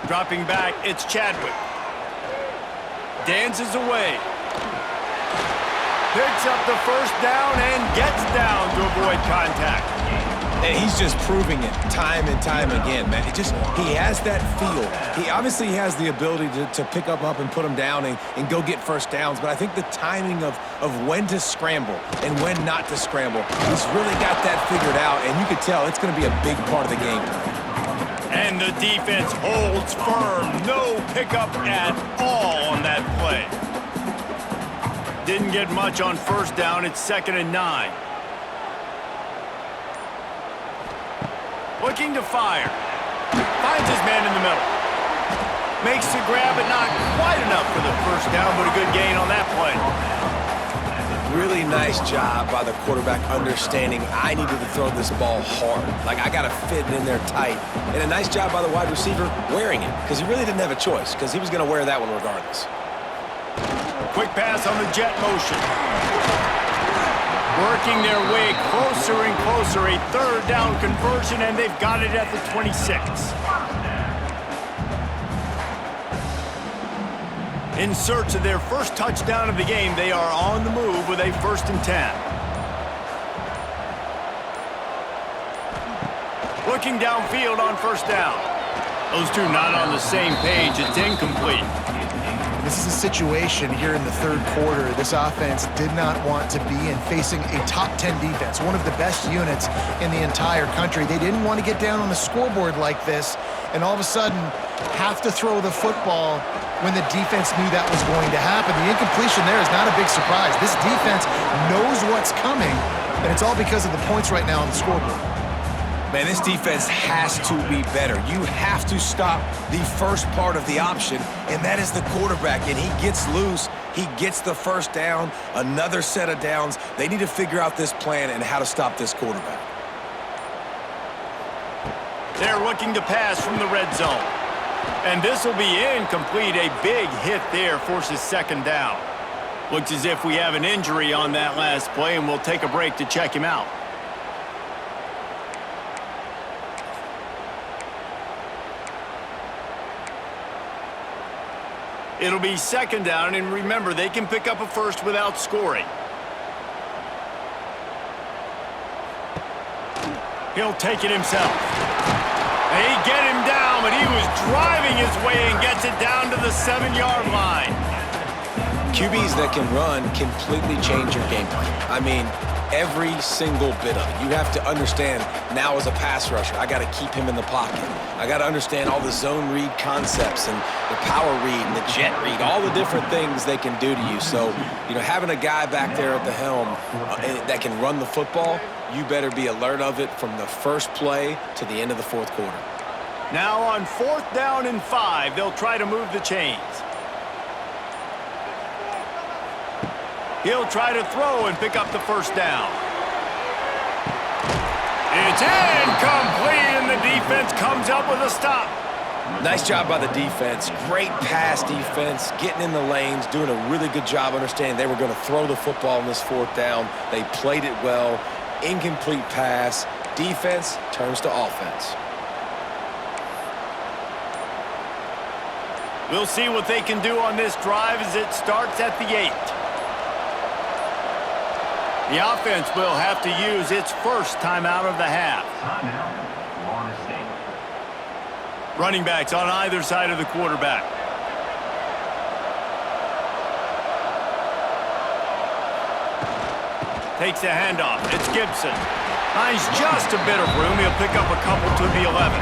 Dropping back, it's Chadwick. Dances away. Picks up the first down and gets down to avoid contact. And he's just proving it time and time again, man. He has that feel. He obviously has the ability to pick up and put him down and go get first downs, but I think the timing of when to scramble and when not to scramble, he's really got that figured out, and you can tell it's going to be a big part of the game plan. And the defense holds firm. No pickup at all on that play. Didn't get much on first down. It's 2nd and 9. Looking to fire. Finds his man in the middle. Makes the grab, but not quite enough for the first down, but a good gain on that play. Really nice job by the quarterback understanding I needed to throw this ball hard. Like, I got to fit it in there tight. And a nice job by the wide receiver wearing it, because he really didn't have a choice, because he was going to wear that one regardless. Quick pass on the jet motion. Working their way closer and closer. A 3rd down conversion, and they've got it at the 26. In search of their first touchdown of the game, they are on the move with a 1st and 10. Looking downfield on first down. Those two not on the same page. It's incomplete. This is a situation here in the 3rd quarter this offense did not want to be in, facing a top 10 defense, one of the best units in the entire country. They didn't want to get down on the scoreboard like this and all of a sudden have to throw the football when the defense knew that was going to happen. The incompletion there is not a big surprise. This defense knows what's coming, and it's all because of the points right now on the scoreboard. Man, this defense has to be better. You have to stop the first part of the option, and that is the quarterback. And he gets loose. He gets the first down, another set of downs. They need to figure out this plan and how to stop this quarterback. They're looking to pass from the red zone. And this will be incomplete. A big hit there forces 2nd down. Looks as if we have an injury on that last play, and we'll take a break to check him out. It'll be 2nd down, and remember, they can pick up a first without scoring. He'll take it himself. They get him down, but he was driving his way and gets it down to the 7-yard line. QBs that can run completely change your game plan. I mean, every single bit of it. You have to understand now as a pass rusher, I got to keep him in the pocket. I got to understand all the zone read concepts and the power read and the jet read, all the different things they can do to you. So, having a guy back there at the helm that can run the football, you better be alert of it from the first play to the end of the 4th quarter. Now on 4th down and 5, they'll try to move the chains. He'll try to throw and pick up the first down. It's incomplete, and the defense comes up with a stop. Nice job by the defense. Great pass defense, getting in the lanes, doing a really good job understanding they were going to throw the football on this 4th down. They played it well. Incomplete pass. Defense turns to offense. We'll see what they can do on this drive as it starts at the 8. The offense will have to use its first timeout of the half. Running backs on either side of the quarterback. Takes the handoff. It's Gibson. Finds just a bit of room. He'll pick up a couple to the 11.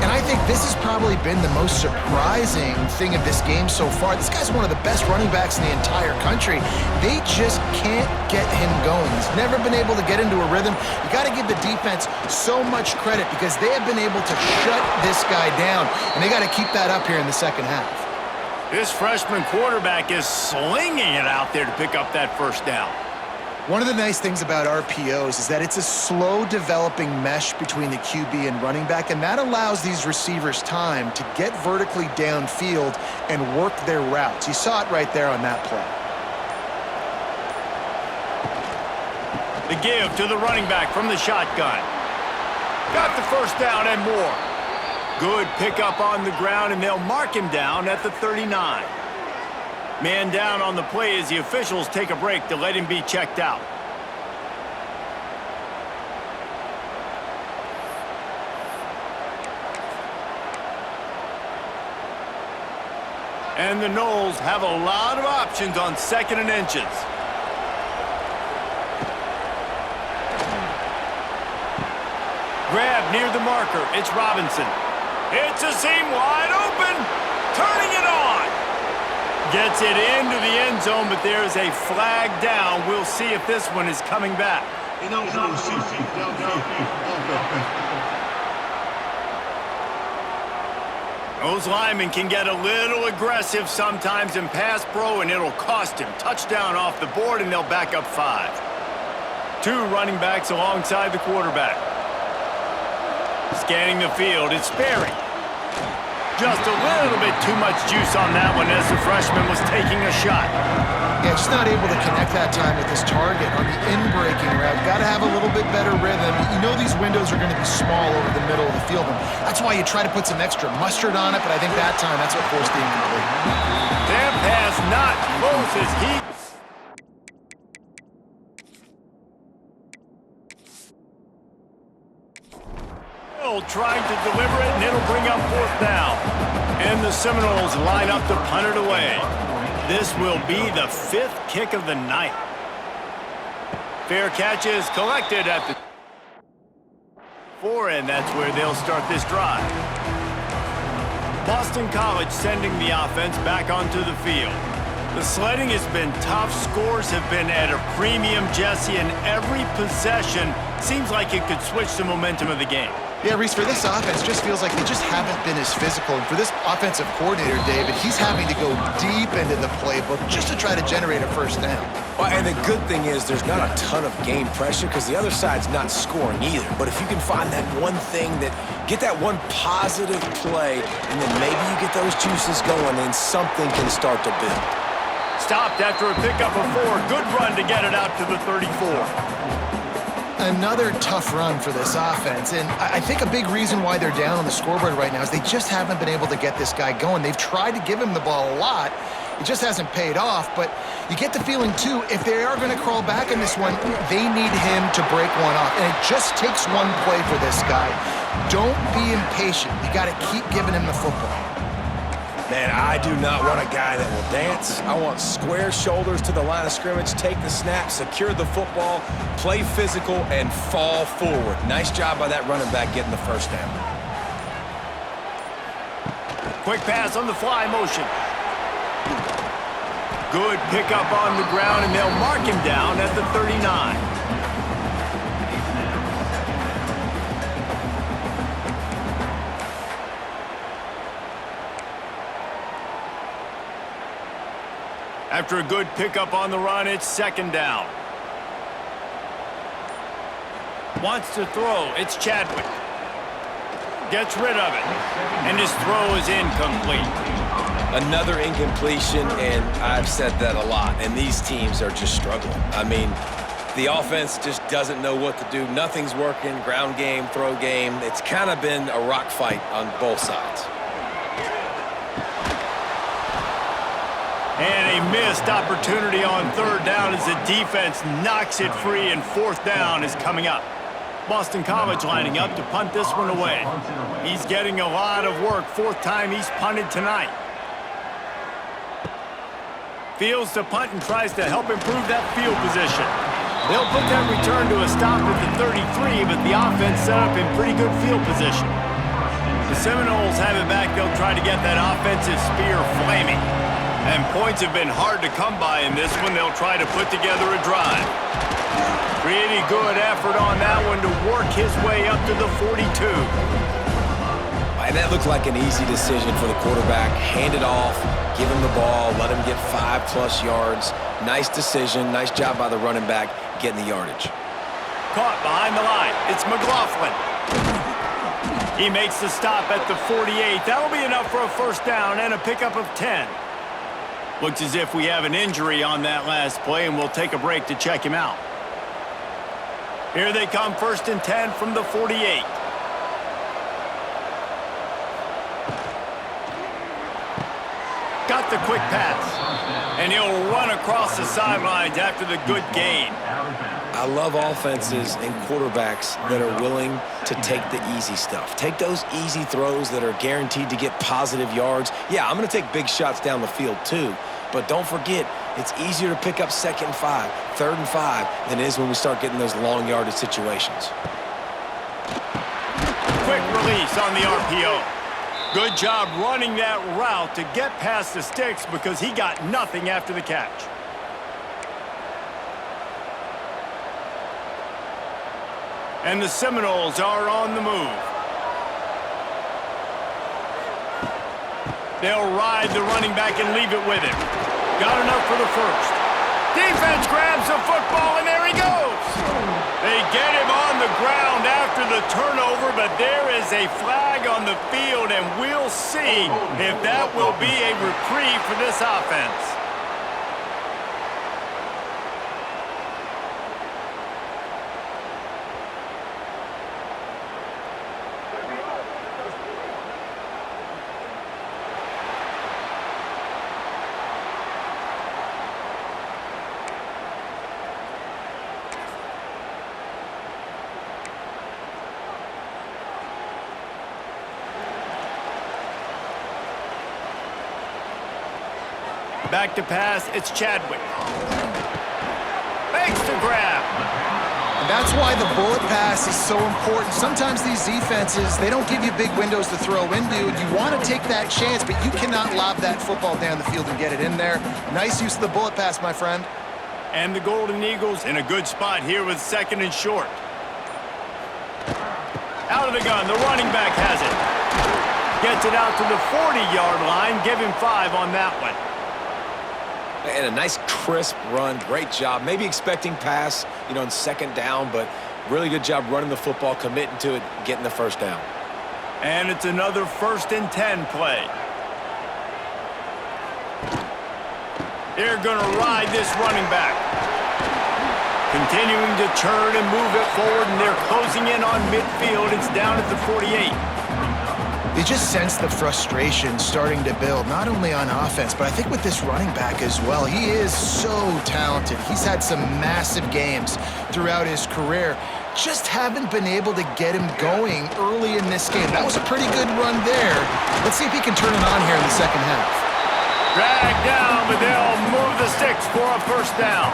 And I think this has probably been the most surprising thing of this game so far. This guy's one of the best running backs in the entire country. They just can't get him going. He's never been able to get into a rhythm. You got to give the defense so much credit because they have been able to shut this guy down, and they got to keep that up here in the 2nd half. This freshman quarterback is slinging it out there to pick up that first down. One of the nice things about RPOs is that it's a slow developing mesh between the QB and running back, and that allows these receivers time to get vertically downfield and work their routes. You saw it right there on that play. The give to the running back from the shotgun. Got the first down and more. Good pickup on the ground, and they'll mark him down at the 39. Man down on the play as the officials take a break to let him be checked out. And the Noles have a lot of options on 2nd and inches. Grab near the marker. It's Robinson. It's a seam wide open. Turning it on. Gets it into the end zone, but there's a flag down. We'll see if this one is coming back. Those linemen can get a little aggressive sometimes in pass pro, and it'll cost him. Touchdown off the board, and they'll back up 5. 2 running backs alongside the quarterback. Scanning the field, it's Sperry. Just a little bit too much juice on that one as the freshman was taking a shot. Yeah, just not able to connect that time with his target on the in-breaking route. Got to have a little bit better rhythm. You know these windows are going to be small over the middle of the field, and that's why you try to put some extra mustard on it, but I think that time that's what forced the incomplete. That pass not close as he... trying to deliver it, and it'll bring up 4th down. And the Seminoles line up to punt it away. This will be the 5th kick of the night. Fair catch is collected at the 4, and that's where they'll start this drive. Boston College sending the offense back onto the field. The sledding has been tough. Scores have been at a premium, Jesse, and every possession seems like it could switch the momentum of the game. Yeah, Reese, for this offense, just feels like they just haven't been as physical. And for this offensive coordinator, David, he's having to go deep into the playbook just to try to generate a first down. Well, and the good thing is there's not a ton of game pressure because the other side's not scoring either. But if you can find that one thing get that one positive play, and then maybe you get those juices going and something can start to build. Stopped after a pickup of 4. Good run to get it out to the 34. Another tough run for this offense, and I think a big reason why they're down on the scoreboard right now is they just haven't been able to get this guy going. They've tried to give him the ball a lot. It just hasn't paid off, but you get the feeling, too, if they are going to crawl back in this one, they need him to break one off, and it just takes one play for this guy. Don't be impatient. You got to keep giving him the football. Man, I do not want a guy that will dance. I want square shoulders to the line of scrimmage, take the snap, secure the football, play physical, and fall forward. Nice job by that running back getting the first down. Quick pass on the fly motion. Good pickup on the ground, and they'll mark him down at the 39. After a good pickup on the run, it's 2nd down. Wants to throw. It's Chadwick. Gets rid of it. And his throw is incomplete. Another incompletion, and I've said that a lot, and these teams are just struggling. I mean, the offense just doesn't know what to do. Nothing's working. Ground game, throw game. It's kind of been a rock fight on both sides. And a missed opportunity on 3rd down as the defense knocks it free, and 4th down is coming up. Boston College lining up to punt this one away. He's getting a lot of work. 4th time he's punted tonight. Fields to punt and tries to help improve that field position. They'll put that return to a stop at the 33, but the offense set up in pretty good field position. The Seminoles have it back. They'll try to get that offensive spear flaming. And points have been hard to come by in this one. They'll try to put together a drive. Pretty good effort on that one to work his way up to the 42. And that looked like an easy decision for the quarterback. Hand it off, give him the ball, let him get 5+ yards. Nice decision. Nice job by the running back getting the yardage. Caught behind the line. It's McLaughlin. He makes the stop at the 48. That'll be enough for a first down and a pickup of 10. Looks as if we have an injury on that last play, and we'll take a break to check him out. Here they come, 1st and 10 from the 48. Got the quick pass, and he'll run across the sidelines after the good gain. I love offenses and quarterbacks that are willing to take the easy stuff. Take those easy throws that are guaranteed to get positive yards. Yeah, I'm going to take big shots down the field too, but don't forget, it's easier to pick up 2nd and 5, 3rd and 5 than it is when we start getting those long yardage situations. Quick release on the RPO. Good job running that route to get past the sticks because he got nothing after the catch. And the Seminoles are on the move. They'll ride the running back and leave it with him. Got enough for the first. Defense grabs the football, and there he goes. They get him on the ground after the turnover, but there is a flag on the field, and we'll see if that will be a reprieve for this offense. Back to pass, it's Chadwick. Makes the grab. And that's why the bullet pass is so important. Sometimes these defenses, they don't give you big windows to throw into. You want to take that chance, but you cannot lob that football down the field and get it in there. Nice use of the bullet pass, my friend. And the Golden Eagles in a good spot here with 2nd and short. Out of the gun, the running back has it. Gets it out to the 40-yard line. Give him 5 on that one. And a nice crisp run, great job. Maybe expecting pass, in 2nd down, but really good job running the football, committing to it, getting the 1st down. And it's another 1st and 10 play. They're going to ride this running back. Continuing to turn and move it forward, and they're closing in on midfield. It's down at the 48. You just sense the frustration starting to build, not only on offense, but I think with this running back as well. He is so talented. He's had some massive games throughout his career. Just haven't been able to get him going early in this game. That was a pretty good run there. Let's see if he can turn it on here in the 2nd half. Dragged down, but they'll move the sticks for a 1st down.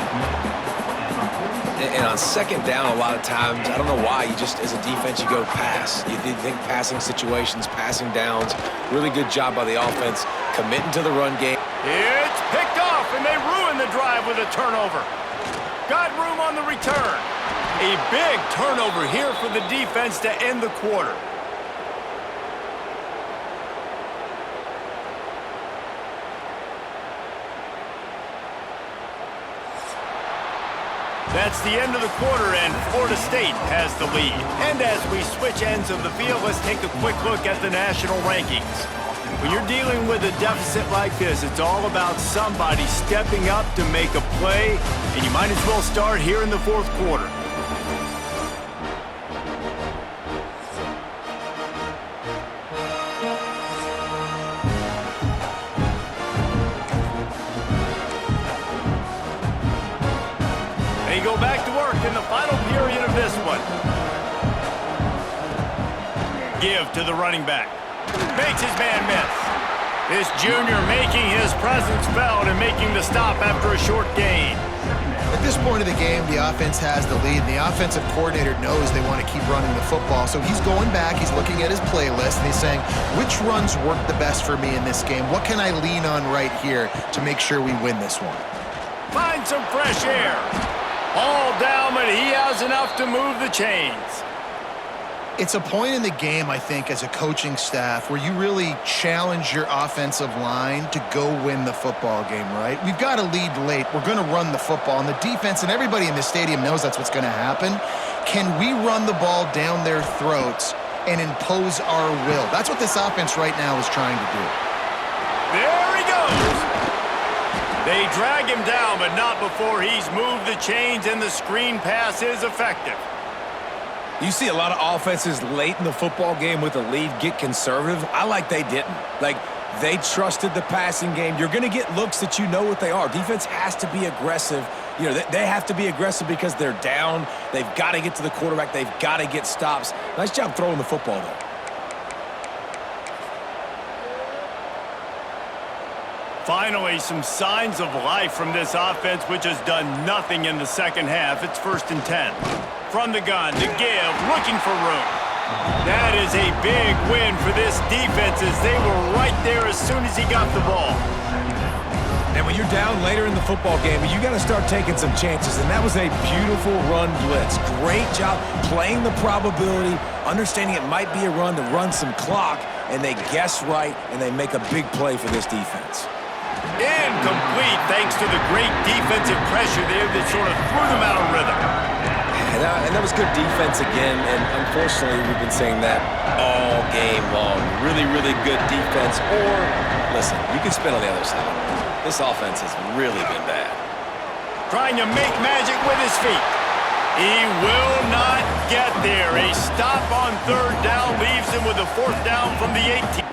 And on 2nd down, a lot of times, I don't know why, you just, as a defense, you go pass. You think passing situations, passing downs. Really good job by the offense, committing to the run game. It's picked off, and they ruin the drive with a turnover. Got room on the return. A big turnover here for the defense to end the quarter. That's the end of the quarter, and Florida State has the lead. And as we switch ends of the field, let's take a quick look at the national rankings. When you're dealing with a deficit like this, it's all about somebody stepping up to make a play, and you might as well start here in the 4th quarter. They go back to work in the final period of this one. Give to the running back. Makes his man miss. This junior making his presence felt and making the stop after a short gain. At this point of the game, the offense has the lead, and the offensive coordinator knows they want to keep running the football. So he's going back, he's looking at his playlist, and he's saying, which runs work the best for me in this game? What can I lean on right here to make sure we win this one? Find some fresh air. All down, but he has enough to move the chains. It's a point in the game, I think, as a coaching staff where you really challenge your offensive line to go win the football game, right? We've got to lead late. We're going to run the football, and the defense and everybody in the stadium knows that's what's going to happen. Can we run the ball down their throats and impose our will? That's what this offense right now is trying to do. There he goes. They drag him down, but not before he's moved the chains, and the screen pass is effective. You see a lot of offenses late in the football game with a lead get conservative. I like they didn't. Like, they trusted the passing game. You're going to get looks that you know what they are. Defense has to be aggressive. You know, they have to be aggressive because they're down. They've got to get to the quarterback. They've got to get stops. Nice job throwing the football there. Finally, some signs of life from this offense, which has done nothing in the second half. It's 1st and 10. From the gun to give, looking for room. That is a big win for this defense as they were right there as soon as he got the ball. And when you're down later in the football game, you got to start taking some chances, and that was a beautiful run blitz. Great job playing the probability, understanding it might be a run to run some clock, and they guess right, and they make a big play for this defense. Incomplete thanks to the great defensive pressure there that sort of threw them out of rhythm. And that was good defense again, and unfortunately we've been saying that all game long. Really, really good defense. Or, listen, you can spin on the other side. This offense has really been bad. Trying to make magic with his feet. He will not get there. A stop on 3rd down leaves him with a 4th down from the 18.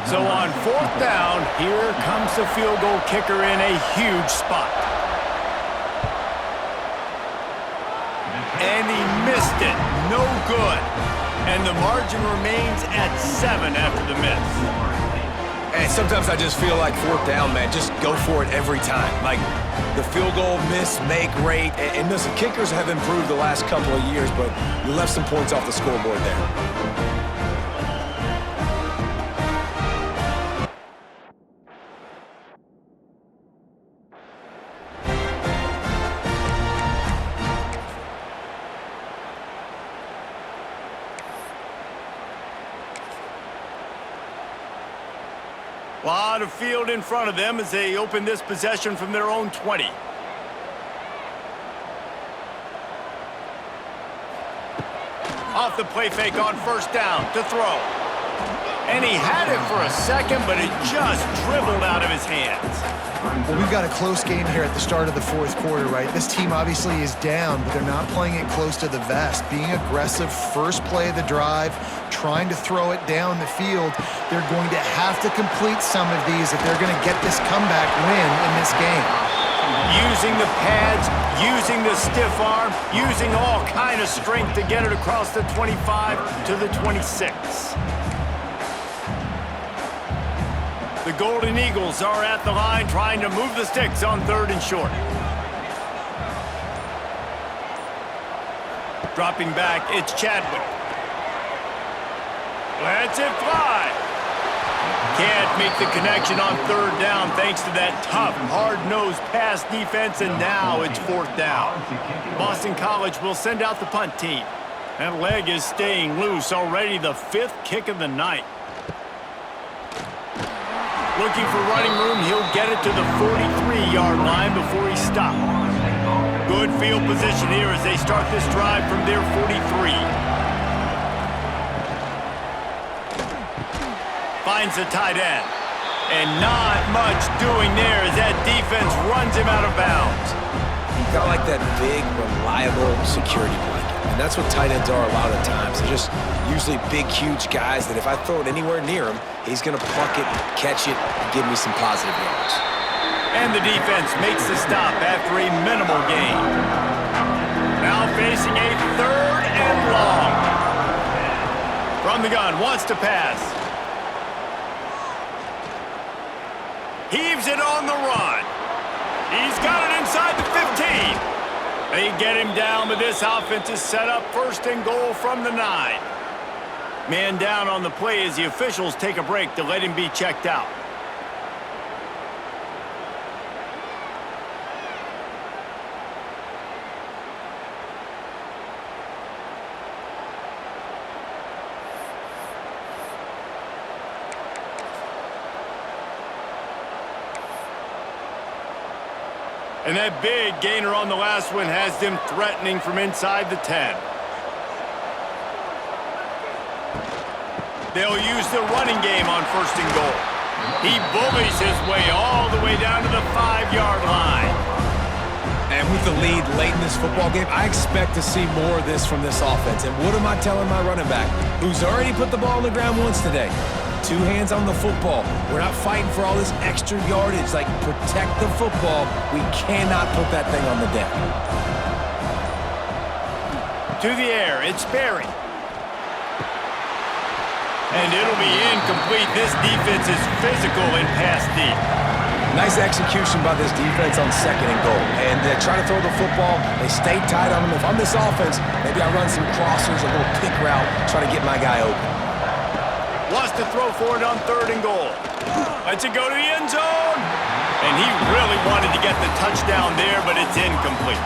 So on 4th down, here comes the field goal kicker in a huge spot. And he missed it. No good. And the margin remains at 7 after the miss. And sometimes I just feel like 4th down, man, just go for it every time. Like the field goal miss, make rate. And listen, kickers have improved the last couple of years, but you left some points off the scoreboard there. A lot of field in front of them as they open this possession from their own 20. Off the play fake on 1st down to throw. And he had it for a second, but it just dribbled out of his hands. Well, we've got a close game here at the start of the 4th quarter, right? This team obviously is down, but they're not playing it close to the vest. Being aggressive, first play of the drive, trying to throw it down the field. They're going to have to complete some of these if they're going to get this comeback win in this game. Using the pads, using the stiff arm, using all kind of strength to get it across the 25 to the 26. The Golden Eagles are at the line trying to move the sticks on 3rd and short. Dropping back, it's Chadwick. Lets it fly. Can't make the connection on 3rd down thanks to that tough, hard-nosed pass defense, and now it's 4th down. Boston College will send out the punt team. That leg is staying loose, already the 5th kick of the night. Looking for running room, he'll get it to the 43-yard line before he stopped. Good field position here as they start this drive from their 43. Finds the tight end. And not much doing there as that defense runs him out of bounds. Got like that big, reliable security blanket. And that's what tight ends are a lot of the times. They're just usually big, huge guys that if I throw it anywhere near him, he's going to pluck it, catch it, and give me some positive yards. And the defense makes the stop after a minimal gain. Now facing a 3rd and long. From the gun, wants to pass. Heaves it on the run. He's got it inside the 15. They get him down, but this offense is set up 1st and goal from the 9. Man down on the play as the officials take a break to let him be checked out. And that big gainer on the last one has them threatening from inside the 10. They'll use the running game on 1st and goal. He bullies his way all the way down to the 5-yard line. And with the lead late in this football game, I expect to see more of this from this offense. And what am I telling my running back, who's already put the ball on the ground once today? 2 hands on the football. We're not fighting for all this extra yardage. Like, protect the football. We cannot put that thing on the deck. To the air, it's Barry. And it'll be incomplete. This defense is physical in pass deep. Nice execution by this defense on 2nd and goal. And they're trying to throw the football. They stay tight on them. If I'm this offense, maybe I run some crossers, a little pick route, try to get my guy open. Wants to throw for it on 3rd and goal. Lets it go to the end zone. And he really wanted to get the touchdown there, but it's incomplete.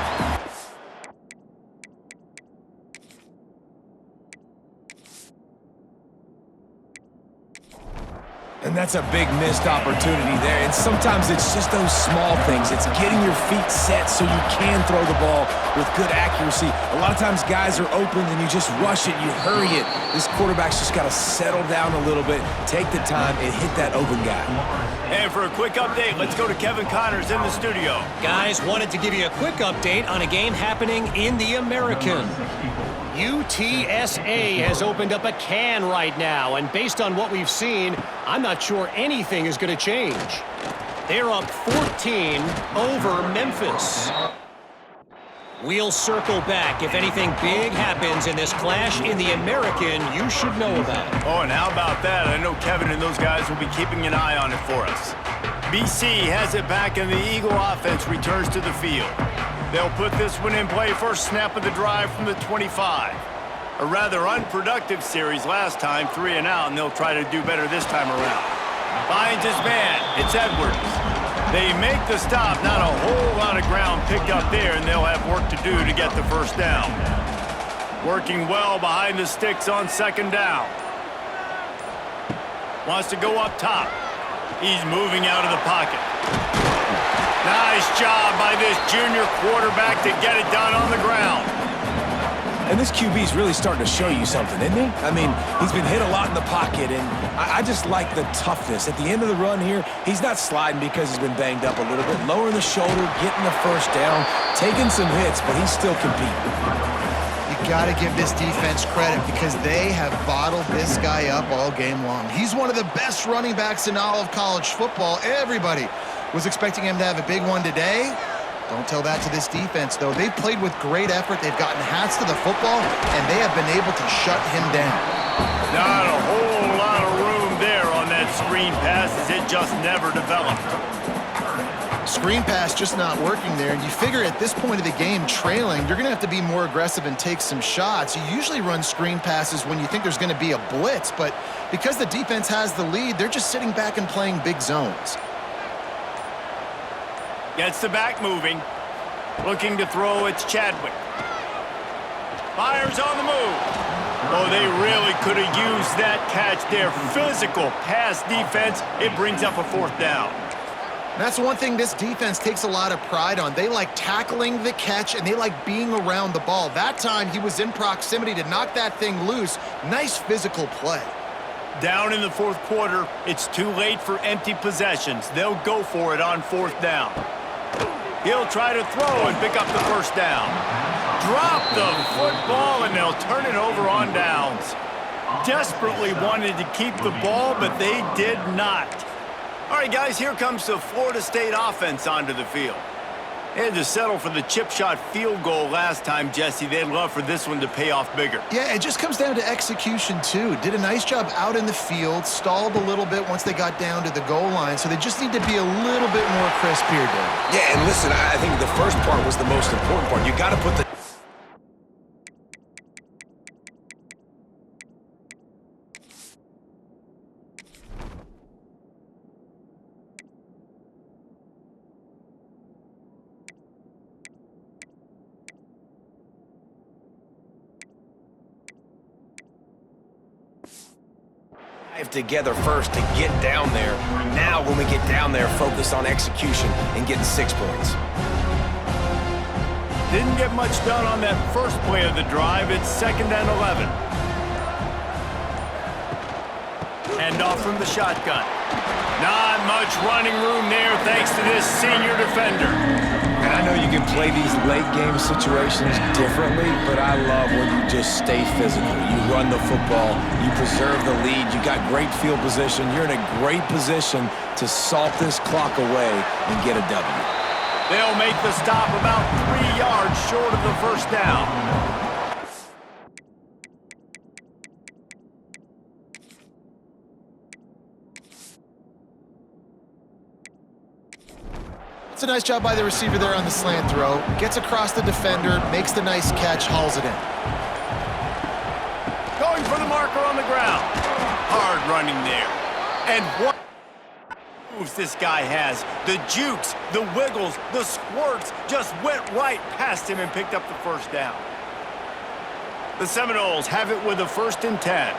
And that's a big missed opportunity there. And sometimes it's just those small things. It's getting your feet set so you can throw the ball with good accuracy. A lot of times guys are open and you just rush it, you hurry it. This quarterback's just got to settle down a little bit, take the time, and hit that open guy. And for a quick update, let's go to Kevin Connors in the studio. Guys, wanted to give you a quick update on a game happening in the American. UTSA has opened up a can right now, and based on what we've seen, I'm not sure anything is going to change. They're up 14 over Memphis. We'll circle back. If anything big happens in this clash in the American, you should know about it. Oh, and how about that? I know Kevin and those guys will be keeping an eye on it for us. BC has it back, and the Eagle offense returns to the field. They'll put this one in play first snap of the drive from the 25. A rather unproductive series last time, 3 and out, and they'll try to do better this time around. Finds his man. It's Edwards. They make the stop. Not a whole lot of ground picked up there, and they'll have work to do to get the first down. Working well behind the sticks on 2nd down. Wants to go up top. He's moving out of the pocket. Nice job by this junior quarterback to get it done on the ground. And this QB's really starting to show you something, isn't he? I mean, he's been hit a lot in the pocket, and I just like the toughness. At the end of the run here, he's not sliding because he's been banged up a little bit. Lowering the shoulder, getting the first down, taking some hits, but he's still competing. You got to give this defense credit because they have bottled this guy up all game long. He's one of the best running backs in all of college football. Everybody was expecting him to have a big one today. Don't tell that to this defense, though. They've played with great effort. They've gotten hats to the football, and they have been able to shut him down. Not a whole lot of room there on that screen pass as it just never developed. Screen pass just not working there, and you figure at this point of the game, trailing, you're going to have to be more aggressive and take some shots. You usually run screen passes when you think there's going to be a blitz, but because the defense has the lead, they're just sitting back and playing big zones. Gets the back moving. Looking to throw, it's Chadwick. Fires on the move. Oh, they really could have used that catch there. Physical pass defense. It brings up a 4th down. That's one thing this defense takes a lot of pride on. They like tackling the catch, and they like being around the ball. That time, he was in proximity to knock that thing loose. Nice physical play. Down in the 4th quarter, it's too late for empty possessions. They'll go for it on 4th down. He'll try to throw and pick up the first down. Drop the football, and they'll turn it over on downs. Desperately wanted to keep the ball, but they did not. All right, guys, here comes the Florida State offense onto the field. They had to settle for the chip shot field goal last time, Jesse. They'd love for this one to pay off bigger. Yeah, it just comes down to execution, too. Did a nice job out in the field, stalled a little bit once they got down to the goal line, so they just need to be a little bit more crisp here, Dave. Yeah, and listen, I think the first part was the most important part. You got to put the together first to get down there. Now, when we get down there, focus on execution and getting 6 points. Didn't get much done on that first play of the drive. It's 2nd and 11. Hand off from the shotgun. Not much running room there thanks to this senior defender. And I know you can play these late game situations differently, but I love when you just stay physical. You run the football, you preserve the lead, you got great field position, you're in a great position to salt this clock away and get a W. They'll make the stop about 3 yards short of the first down. It's a nice job by the receiver there on the slant throw. Gets across the defender, makes the nice catch, hauls it in. Going for the marker on the ground. Hard running there. And what moves this guy has. The jukes, the wiggles, the squirts just went right past him and picked up the first down. The Seminoles have it with a 1st and 10.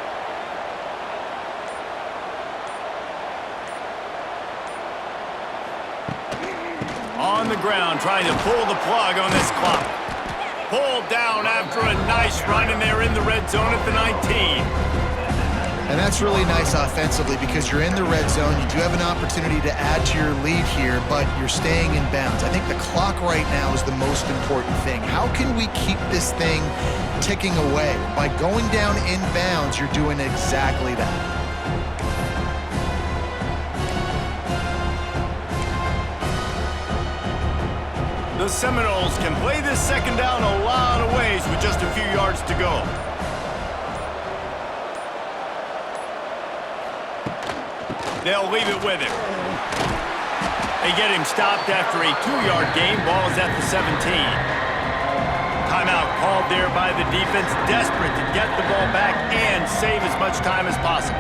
On the ground, trying to pull the plug on this clock. Pulled down after a nice run, and they're in the red zone at the 19. And that's really nice offensively because you're in the red zone. You do have an opportunity to add to your lead here, but you're staying in bounds. I think the clock right now is the most important thing. How can we keep this thing ticking away? By going down in bounds, you're doing exactly that. The Seminoles can play this second down a lot of ways with just a few yards to go. They'll leave it with him. They get him stopped after a 2-yard gain. Ball is at the 17. Timeout called there by the defense, desperate to get the ball back and save as much time as possible.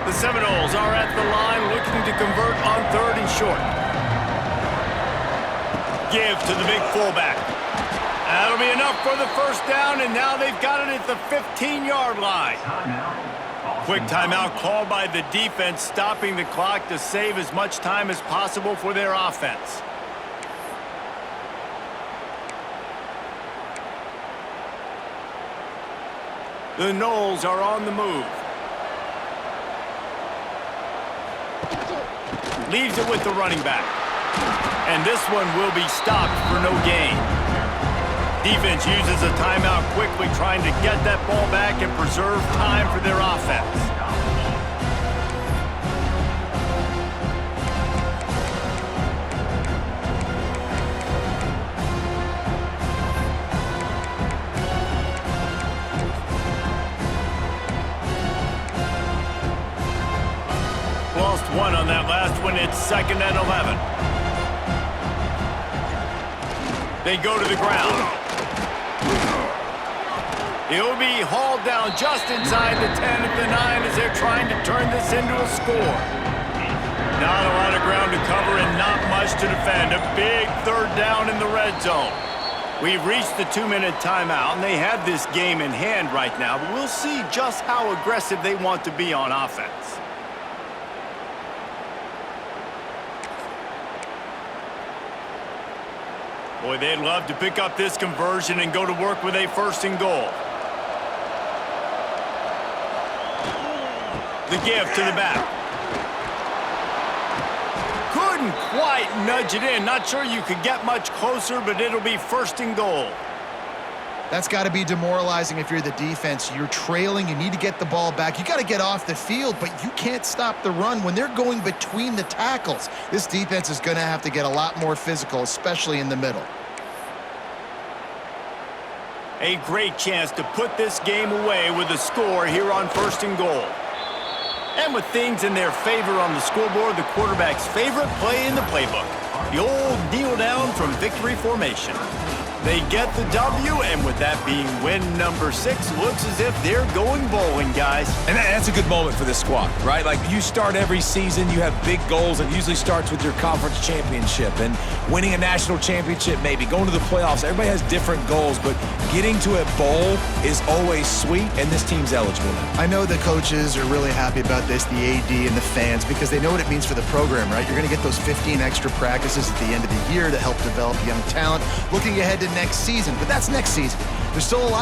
The Seminoles are at the line looking to convert on 3rd and short. Give to the big fullback. That'll be enough for the first down, and now they've got it at the 15-yard line. Quick timeout called by the defense, stopping the clock to save as much time as possible for their offense. The Noles are on the move. Leaves it with the running back. And this one will be stopped for no gain. Defense uses a timeout quickly, trying to get that ball back and preserve time for their offense. Lost one on that last one. It's 2nd and 11. They go to the ground. He'll be hauled down just inside the 10 at the 9 as they're trying to turn this into a score. Not a lot of ground to cover and not much to defend. A big 3rd down in the red zone. We've reached the 2-minute timeout, and they have this game in hand right now, but we'll see just how aggressive they want to be on offense. Boy, they'd love to pick up this conversion and go to work with a 1st and goal. The give to the back. Couldn't quite nudge it in. Not sure you could get much closer, but it'll be 1st and goal. That's got to be demoralizing if you're the defense. You're trailing. You need to get the ball back. You got to get off the field, but you can't stop the run when they're going between the tackles. This defense is going to have to get a lot more physical, especially in the middle. A great chance to put this game away with a score here on 1st and goal. And with things in their favor on the scoreboard, the quarterback's favorite play in the playbook, the old kneel down from victory formation. They get the W, and with that being win number 6, looks as if they're going bowling, guys. And that's a good moment for this squad, right? Like, you start every season, you have big goals. It usually starts with your conference championship and winning a national championship, maybe going to the playoffs. Everybody has different goals, but getting to a bowl is always sweet, and this team's eligible now. I know the coaches are really happy about this, the AD and the fans, because they know what it means for the program, right? You're going to get those 15 extra practices at the end of the year to help develop young talent. Looking ahead to next season. But that's next season. There's still a lot